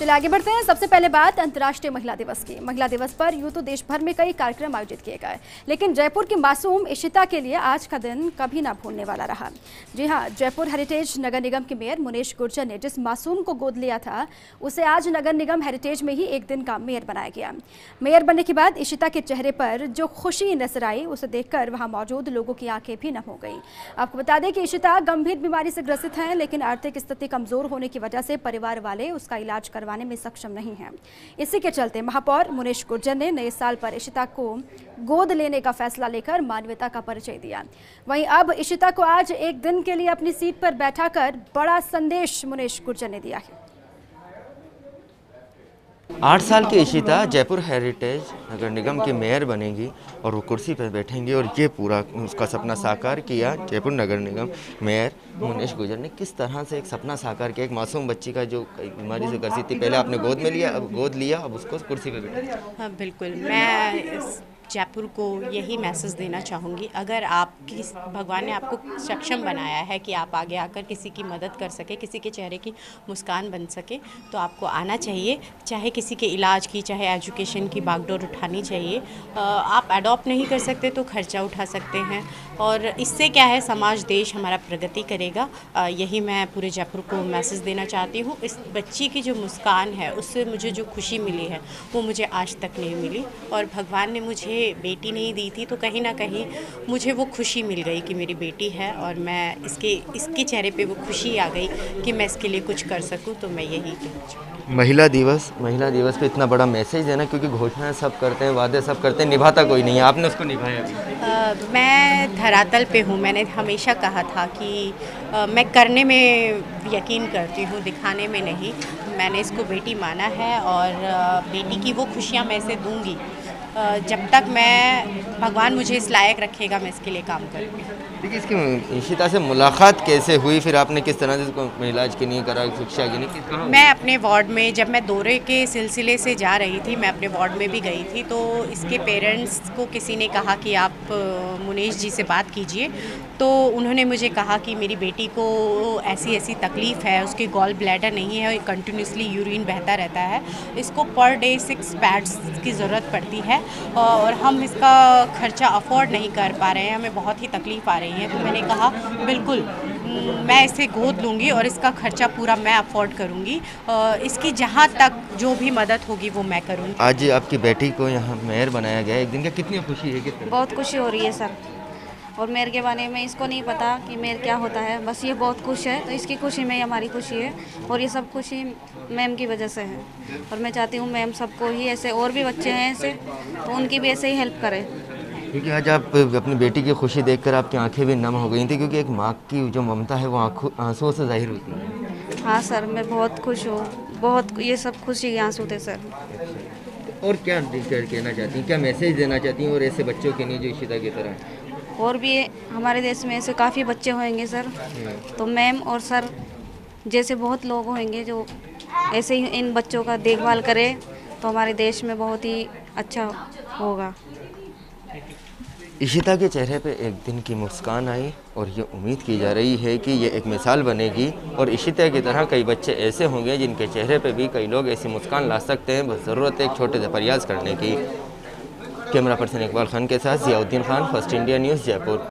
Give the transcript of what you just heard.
चलिए आगे बढ़ते हैं। सबसे पहले बात अंतर्राष्ट्रीय महिला दिवस की। महिला दिवस पर यूं तो देश भर में कई कार्यक्रम आयोजित किए गए, लेकिन जयपुर की मासूम इशिता के लिए आज का दिन कभी ना भूलने वाला रहा। जी हां, जयपुर हेरिटेज नगर निगम के मेयर मुनेश गुर्जर ने जिस मासूम को गोद लिया था, उसे आज नगर निगम हेरिटेज में ही एक दिन का मेयर बनाया गया। मेयर बनने के बाद इशिता के चेहरे पर जो खुशी नजर आई, उसे देखकर वहां मौजूद लोगों की आंखें भी नम हो गई। आपको बता दें कि इशिता गंभीर बीमारी से ग्रसित हैं, लेकिन आर्थिक स्थिति कमजोर होने की वजह से परिवार वाले उसका इलाज करवाने में सक्षम नहीं है। इसी के चलते महापौर मुनेश गुर्जर ने नए साल पर इशिता को गोद लेने का फैसला लेकर मानवता का परिचय दिया। वहीं अब इशिता को आज एक दिन के लिए अपनी सीट पर बैठाकर बड़ा संदेश मुनेश गुर्जर ने दिया है। 8 साल की इशिता जयपुर हेरिटेज नगर निगम की मेयर बनेगी और वो कुर्सी पर बैठेंगी, और ये पूरा उसका सपना साकार किया जयपुर नगर निगम मेयर मुनेश गुर्जर ने। किस तरह से एक सपना साकार किया, एक मासूम बच्ची का जो बीमारी से ग्रसित थी, पहले आपने गोद लिया, अब उसको कुर्सी पर बैठा। हाँ बिल्कुल, मैं जयपुर को यही मैसेज देना चाहूँगी, अगर आपकी भगवान ने आपको सक्षम बनाया है कि आप आगे आकर किसी की मदद कर सके, किसी के चेहरे की मुस्कान बन सके, तो आपको आना चाहिए। चाहे किसी के इलाज की, चाहे एजुकेशन की बागडोर उठानी चाहिए। आप अडॉप्ट नहीं कर सकते तो खर्चा उठा सकते हैं, और इससे क्या है, समाज देश हमारा प्रगति करेगा। यही मैं पूरे जयपुर को मैसेज देना चाहती हूँ। इस बच्ची की जो मुस्कान है, उससे मुझे जो खुशी मिली है वो मुझे आज तक नहीं मिली, और भगवान ने मुझे बेटी नहीं दी थी तो कहीं ना कहीं मुझे वो खुशी मिल गई कि मेरी बेटी है, और मैं इसके चेहरे पे वो खुशी आ गई कि मैं इसके लिए कुछ कर सकूं। तो मैं यही कहना चाहूँगी। महिला दिवस पे इतना बड़ा मैसेज देना, क्योंकि घोषणाएं सब करते हैं, वादे सब करते हैं, निभाता कोई नहीं है, आपने उसको निभाया भी। मैं धरातल पे हूँ। मैंने हमेशा कहा था कि मैं करने में यकीन करती हूँ, दिखाने में नहीं। मैंने इसको बेटी माना है, और बेटी की वो खुशियाँ मैं इसे दूँगी। जब तक भगवान मुझे इस लायक रखेगा, मैं इसके लिए काम करूँगी। देखिए, इसकी इशिता से मुलाकात कैसे हुई, फिर आपने किस तरह से इसको इलाज के लिए करा, शिक्षा के लिए? मैं अपने वार्ड में, जब मैं दौरे के सिलसिले से जा रही थी, मैं अपने वार्ड में भी गई थी, तो इसके पेरेंट्स को किसी ने कहा कि आप मुनेश जी से बात कीजिए। तो उन्होंने मुझे कहा कि मेरी बेटी को ऐसी ऐसी तकलीफ़ है, उसके गॉल ब्लैडर नहीं है, कंटिन्यूसली यूरिन बहता रहता है, इसको पर डे 6 पैड्स की ज़रूरत पड़ती है, और हम इसका खर्चा अफोर्ड नहीं कर पा रहे हैं, हमें बहुत ही तकलीफ़ आ रही है। तो मैंने कहा बिल्कुल मैं इसे गोद लूँगी और इसका खर्चा पूरा मैं अफोर्ड करूँगी। इसकी जहाँ तक जो भी मदद होगी वो मैं करूँगी। आज आपकी बेटी को यहाँ मेयर बनाया गया एक दिन का, कितनी खुशी है? बहुत खुशी हो रही है सर, और मेयर के बारे में इसको नहीं पता कि मेयर क्या होता है, बस ये बहुत खुश है, तो इसकी खुशी में हमारी खुशी है, और ये सब खुशी मैम की वजह से है। और मैं चाहती हूँ मैम सबको ही ऐसे, और भी बच्चे हैं ऐसे, तो उनकी भी ऐसे ही हेल्प करें। क्योंकि आज आप अपनी बेटी की खुशी देखकर आपकी आंखें भी नम हो गई थी, क्योंकि एक माँ की जो ममता है वो आंसुओं से जाहिर होती है। हाँ सर, मैं बहुत खुश हूँ, बहुत, ये सब खुशी के आंसू थे सर। और क्या कहना चाहती हैं, क्या मैसेज देना चाहती हैं और ऐसे बच्चों के लिए जो इशिता की तरह? और भी हमारे देश में ऐसे काफ़ी बच्चे होंगे सर, तो मैम और सर जैसे बहुत लोग होंगे जो ऐसे ही इन बच्चों का देखभाल करें, तो हमारे देश में बहुत ही अच्छा होगा। इशिता के चेहरे पे एक दिन की मुस्कान आई, और ये उम्मीद की जा रही है कि ये एक मिसाल बनेगी, और इशिता की तरह कई बच्चे ऐसे होंगे जिनके चेहरे पे भी कई लोग ऐसी मुस्कान ला सकते हैं। बस ज़रूरत है एक छोटे से प्रयास करने की। कैमरा पर्सन इकबाल खान के साथ Ziauddin Khan, first India news, Jaipur.